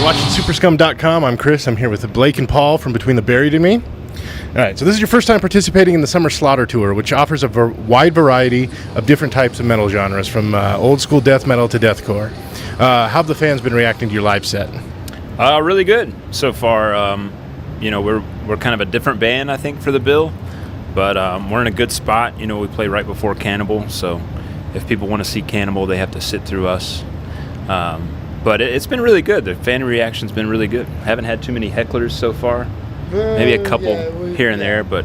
watching Superskum.com. I'm Chris. I'm here with Blake and Paul from Between the Buried and Me. All right, so this is your first time participating in the Summer Slaughter Tour, which offers a wide variety of different types of metal genres, from old school death metal to deathcore. How have the fans been reacting to your live set? Really good so far. We're kind of a different band, I think, for the bill, but we're in a good spot. We play right before Cannibal, so if people want to see Cannibal, they have to sit through us. But it's been really good. The fan reaction's been really good. Haven't had too many hecklers so far. Maybe a couple here and there, but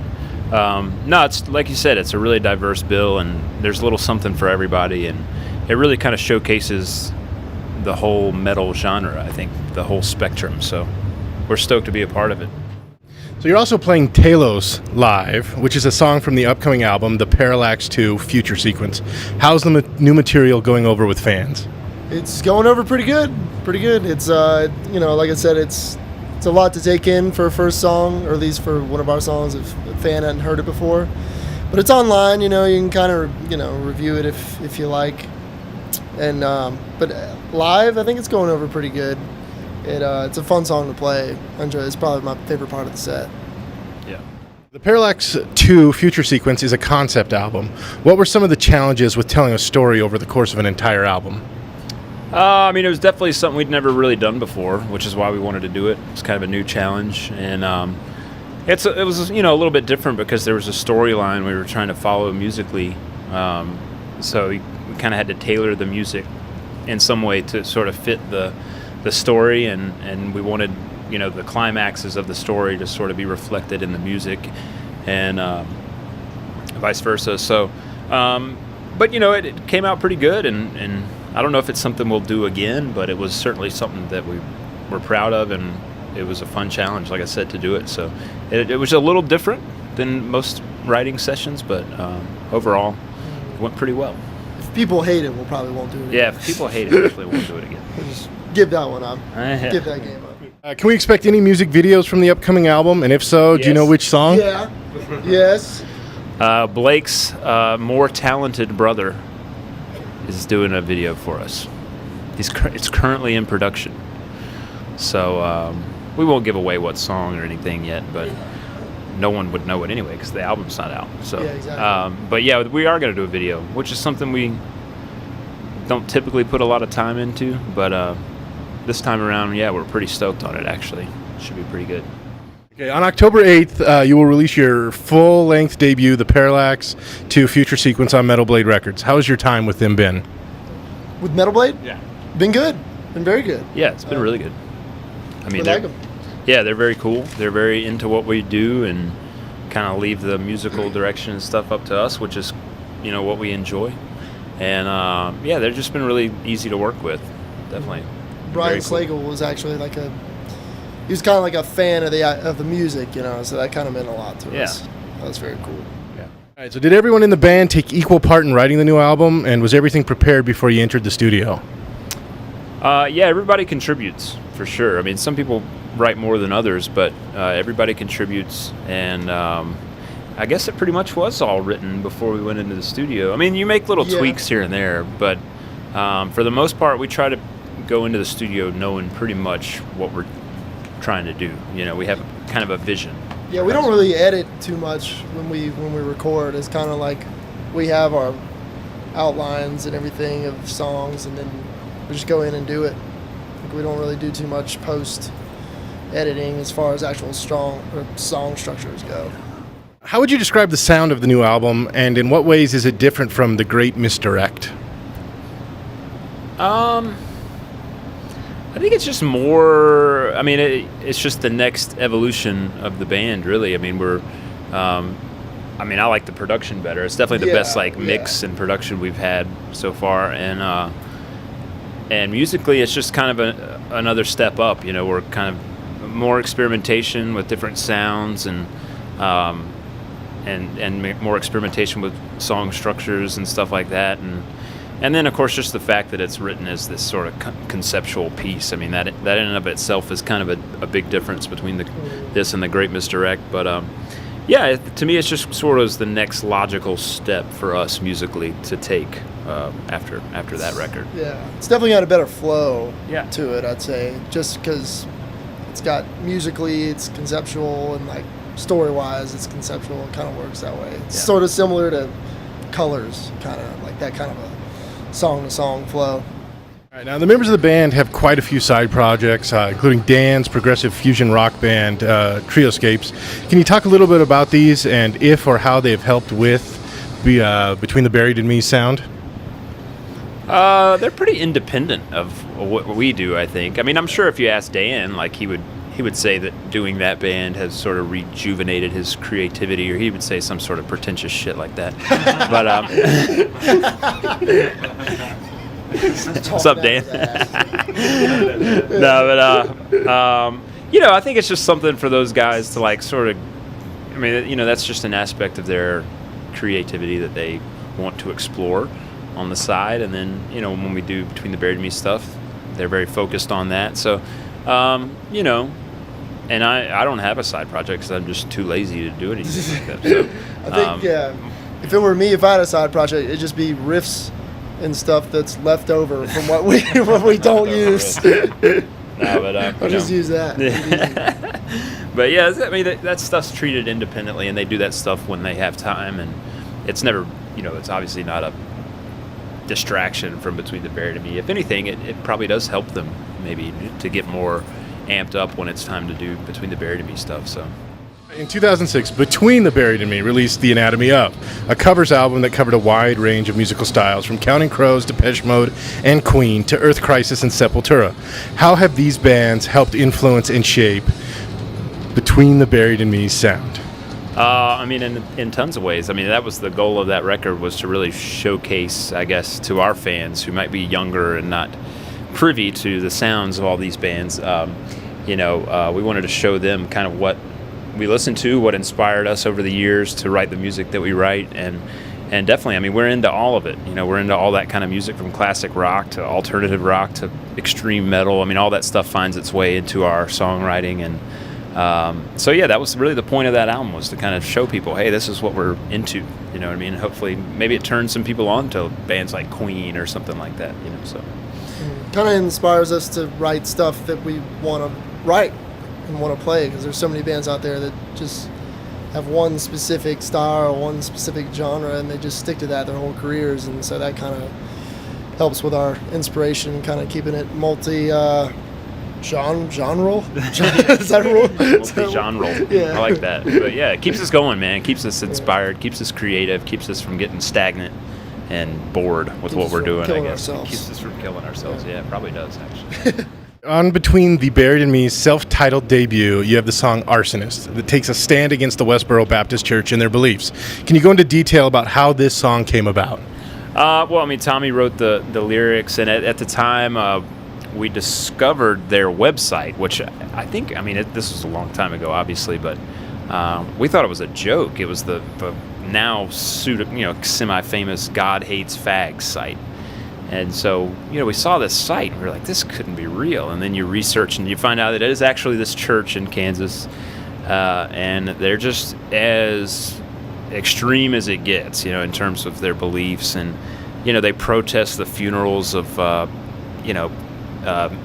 no, it's like you said, it's a really diverse bill, and there's a little something for everybody, and it really kind of showcases the whole metal genre, I think, the whole spectrum. So we're stoked to be a part of it. So you're also playing Talos live, which is a song from the upcoming album, the Parallax 2 Future Sequence. How's the new material going over with fans? It's going over pretty good. It's like I said, it's a lot to take in for a first song, or at least for one of our songs if a fan hadn't heard it before. But it's online, you can kind of review it if you like. And but live, I think it's going over pretty good. It's a fun song to play. I enjoy it. It's probably my favorite part of the set. Yeah. The Parallax 2 Future Sequence is a concept album. What were some of the challenges with telling a story over the course of an entire album? It was definitely something we'd never really done before, which is why we wanted to do it. It's kind of a new challenge, and it was a little bit different because there was a storyline we were trying to follow musically. So we kind of had to tailor the music in some way to sort of fit the story, and we wanted the climaxes of the story to sort of be reflected in the music, and vice versa. So, but it came out pretty good, and I don't know if it's something we'll do again, but it was certainly something that we were proud of, and it was a fun challenge, like I said, to do it. So it was a little different than most writing sessions, but overall it went pretty well. If people hate it, we probably won't do it again. Yeah, if people hate it, definitely won't do it again. We'll just give that one up. Give that game up. Can we expect any music videos from the upcoming album? And if so, do you know which song? Yeah. Yes. Blake's more talented brother is doing a video for us. It's currently in production, so we won't give away what song or anything yet, but no one would know it anyway because the album's not out. So, yeah, exactly. But yeah, we are going to do a video, which is something we don't typically put a lot of time into, but this time around, yeah, we're pretty stoked on it. Actually, should be pretty good. Okay, on October 8th, you will release your full-length debut, The Parallax 2 Future Sequence on Metal Blade Records. How has your time with them been? With Metal Blade? Yeah. Been good. Been very good. Yeah, it's been really good. I mean, we like them. Yeah, they're very cool. They're very into what we do and kind of leave the musical direction and stuff up to us, which is, what we enjoy. And, yeah, they've just been really easy to work with, definitely. Brian Very cool. Slagle was actually he was kind of like a fan of the music, so that kind of meant a lot to us. That was very cool. Yeah. All right, so did everyone in the band take equal part in writing the new album, and was everything prepared before you entered the studio? Yeah, everybody contributes, for sure. I mean, some people write more than others, but everybody contributes, and I guess it pretty much was all written before we went into the studio. I mean, you make little tweaks here and there, but for the most part, we try to go into the studio knowing pretty much what we're trying to do. We have kind of a vision. Yeah, we don't really edit too much when we record. It's kind of like we have our outlines and everything of songs, and then we just go in and do it. We don't really do too much post editing as far as actual song structures go. How would you describe the sound of the new album, and in what ways is it different from The Great Misdirect? I think it's just more, it's just the next evolution of the band, really. I mean, I like the production better. It's definitely the best mix and production we've had so far, and musically it's just kind of another step up. We're kind of more experimentation with different sounds, and more experimentation with song structures and stuff like that, and then of course just the fact that it's written as this sort of conceptual piece. I mean, that in and of itself is kind of a big difference between this and The Great Misdirect. But Yeah, to me, it's just sort of the next logical step for us musically to take after that record. Yeah, it's definitely got a better flow Yeah. to it, I'd say, just because it's got musically, it's conceptual, and like story-wise, it's conceptual. It kind of works that way. It's sort of similar to Colors, kind of like that kind of a song-to-song flow. All right, now, the members of the band have quite a few side projects, including Dan's progressive fusion rock band, Trioscapes. Can you talk a little bit about these and if or how they've helped with Between the Buried and Me sound? They're pretty independent of what we do, I think. I mean, I'm sure if you ask Dan, like he would say that doing that band has sort of rejuvenated his creativity, or he would say some sort of pretentious shit like that. But what's up, Dan? No, but I think it's just something for those guys to like sort of. I mean, that's just an aspect of their creativity that they want to explore on the side, and then when we do Between the Buried and Me stuff, they're very focused on that. So, and I don't have a side project because I'm just too lazy to do anything like that. So, I think if it were me, if I had a side project, it'd just be riffs and stuff that's left over from what we don't use. No, but I'll just use that. But yeah, I mean that stuff's treated independently, and they do that stuff when they have time, and it's never, it's obviously not a distraction from Between the Buried and Me. If anything, it probably does help them maybe to get more amped up when it's time to do Between the Buried and Me stuff. So. In 2006, Between the Buried and Me released The Anatomy Of, a covers album that covered a wide range of musical styles, from Counting Crows, Depeche Mode, and Queen to Earth Crisis and Sepultura. How have these bands helped influence and shape Between the Buried and Me's sound? I mean, in tons of ways. I mean, that was the goal of that record, was to really showcase, I guess, to our fans who might be younger and not privy to the sounds of all these bands. We wanted to show them kind of what we listened to, what inspired us over the years to write the music that we write, and definitely, I mean, we're into all of it. We're into all that kind of music, from classic rock to alternative rock to extreme metal. I mean, all that stuff finds its way into our songwriting, and so yeah, that was really the point of that album, was to kind of show people, hey, this is what we're into. You know what I mean? Hopefully, maybe it turns some people on to bands like Queen or something like that. So Kind of inspires us to write stuff that we want to write and want to play, because there's so many bands out there that just have one specific style or one specific genre, and they just stick to that their whole careers, and so that kind of helps with our inspiration, kind of keeping it genre. Is that a rule? Multi-genre. Yeah. I like that. But yeah, it keeps us going, man. It keeps us inspired, keeps us creative, keeps us from getting stagnant and bored with Keeps what us we're from doing, I killing guess. ourselves. It keeps us from killing ourselves. Yeah, it probably does, actually. On Between the Buried and Me's self-titled debut, you have the song Arsonist that takes a stand against the Westboro Baptist Church and their beliefs. Can you go into detail about how this song came about? Well, I mean, Tommy wrote the lyrics, and at the time, we discovered their website, which I think, I mean, this was a long time ago, obviously, but we thought it was a joke. It was the now semi-famous God Hates Fags site. And so, we saw this site, and we were like, this couldn't be real. And then you research, and you find out that it is actually this church in Kansas, and they're just as extreme as it gets, in terms of their beliefs. And, they protest the funerals of,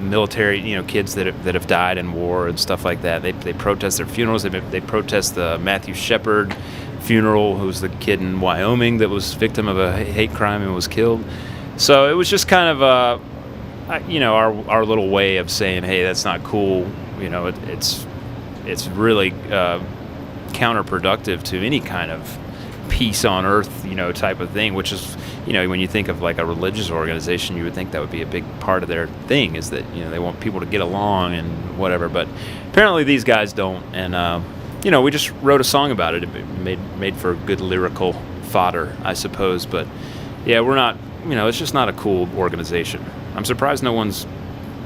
military, kids that have died in war and stuff like that. They protest their funerals. They protest the Matthew Shepard funeral, who was the kid in Wyoming that was victim of a hate crime and was killed. So it was just kind of our little way of saying, hey, that's not cool. It's really counterproductive to any kind of peace on earth, type of thing, which is, when you think of like a religious organization, you would think that would be a big part of their thing, is that, they want people to get along and whatever. But apparently these guys don't. And, we just wrote a song about it. It made for good lyrical fodder, I suppose. But yeah, we're not, it's just not a cool organization. I'm surprised no one's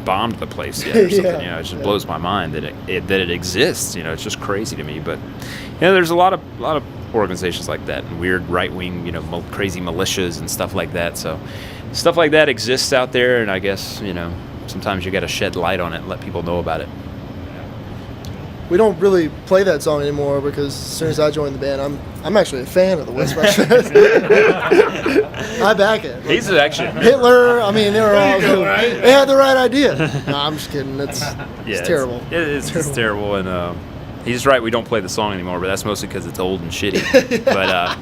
bombed the place yet or something. It just blows my mind that it exists. It's just crazy to me. But there's a lot of organizations like that, and weird right-wing, crazy militias and stuff like that. So stuff like that exists out there, and I guess, sometimes you got to shed light on it and let people know about it. we don't really play that song anymore because as soon as I joined the band, I'm actually a fan of the West Russians. I back it. He's actually Hitler. I mean, they were all they had the right idea. No, I'm just kidding. It's terrible. It's terrible, and he's right. We don't play the song anymore, but that's mostly because it's old and shitty. But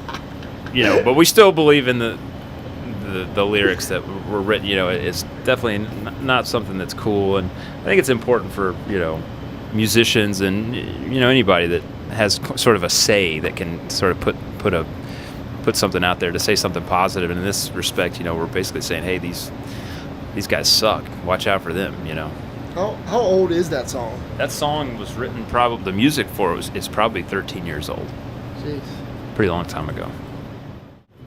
but we still believe in the lyrics that were written. It's definitely not something that's cool, and I think it's important for musicians and anybody that has sort of a say that can sort of put something out there to say something positive. And in this respect, we're basically saying, hey, these guys suck. Watch out for them. How old is that song? That song was written the music for it is probably 13 years old. Jeez. Pretty long time ago.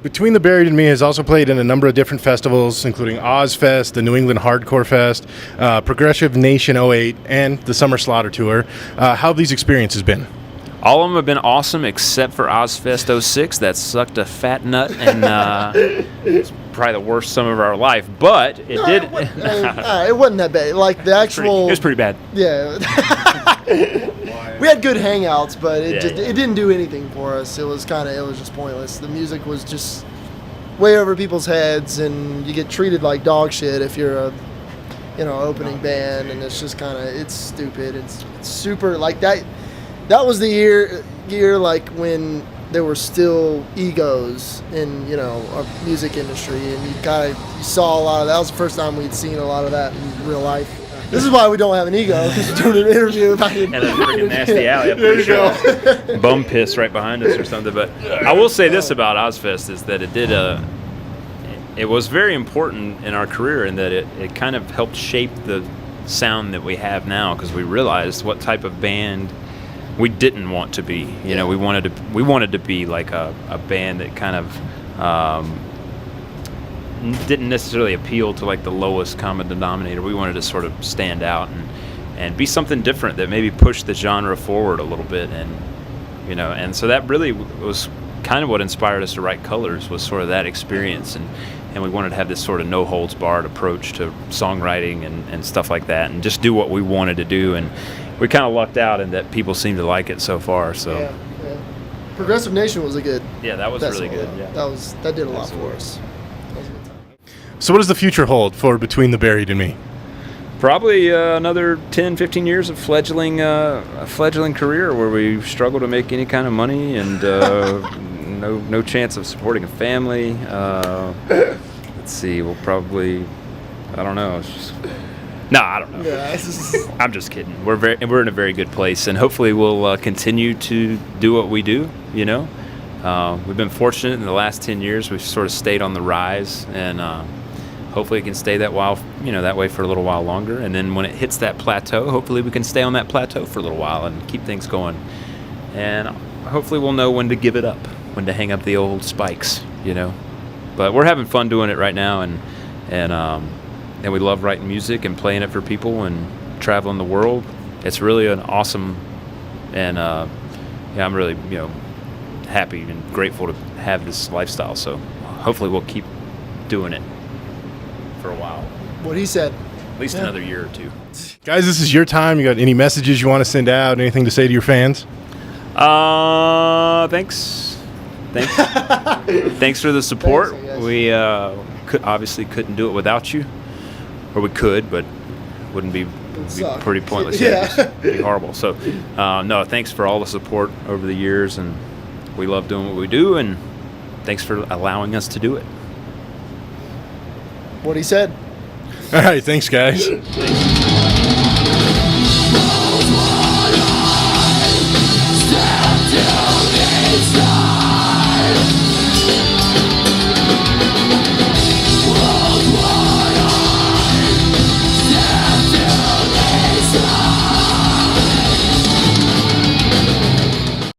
Between the Buried and Me has also played in a number of different festivals, including Ozzfest, the New England Hardcore Fest, Progressive Nation '08, and the Summer Slaughter Tour. How have these experiences been? All of them have been awesome except for Ozzfest '06. That sucked a fat nut, and it's probably the worst summer of our life. But it did. It wasn't that bad. Like the actual. It was pretty bad. Yeah. We had good hangouts, but it didn't do anything for us. It was just pointless. The music was just way over people's heads, and you get treated like dog shit if you're a opening band, and it's just it's stupid. It's super like that. That was the year like when there were still egos in our music industry, and you saw a lot of that. Was the first time we'd seen a lot of that in real life. This is why we don't have an ego, because we're doing an interview about it. And a freaking nasty alley up there. Sure. Bum piss right behind us or something. But I will say this about Ozzfest is that it was very important in our career in that it kind of helped shape the sound that we have now, because we realized what type of band we didn't want to be. We wanted to be like a band that kind of didn't necessarily appeal to like the lowest common denominator. We wanted to sort of stand out and be something different that maybe pushed the genre forward a little bit, and so that really was kind of what inspired us to write Colors, was sort of that experience, and we wanted to have this sort of no holds barred approach to songwriting and stuff like that, and just do what we wanted to do. And we kind of lucked out in that people seem to like it so far. So yeah. Progressive Nation was a good. Yeah, that was really good. Yeah. That did a lot for us. So what does the future hold for Between the Buried and Me? Probably another 10, 15 years of fledgling career where we struggle to make any kind of money, and no chance of supporting a family. Let's see, we'll probably, I don't know. I don't know. Yeah, I'm just kidding. We're in a very good place, and hopefully we'll continue to do what we do. We've been fortunate in the last 10 years. We've sort of stayed on the rise, and hopefully it can stay that way for a little while longer. And then when it hits that plateau, hopefully we can stay on that plateau for a little while and keep things going. And hopefully we'll know when to give it up, when to hang up the old spikes, But we're having fun doing it right now, and we love writing music and playing it for people and traveling the world. It's really an awesome, and I'm really happy and grateful to have this lifestyle. So hopefully we'll keep doing it for a while. What he said. At least another year or two. Guys, this is your time. You got any messages you want to send out? Anything to say to your fans? Thanks. Thanks for the support. Thanks, we obviously couldn't do it without you, or we could, but wouldn't be pretty pointless. Yeah. It'd be horrible. So, no, thanks for all the support over the years, and we love doing what we do, and thanks for allowing us to do it. What he said. All right, thanks, guys. Thanks.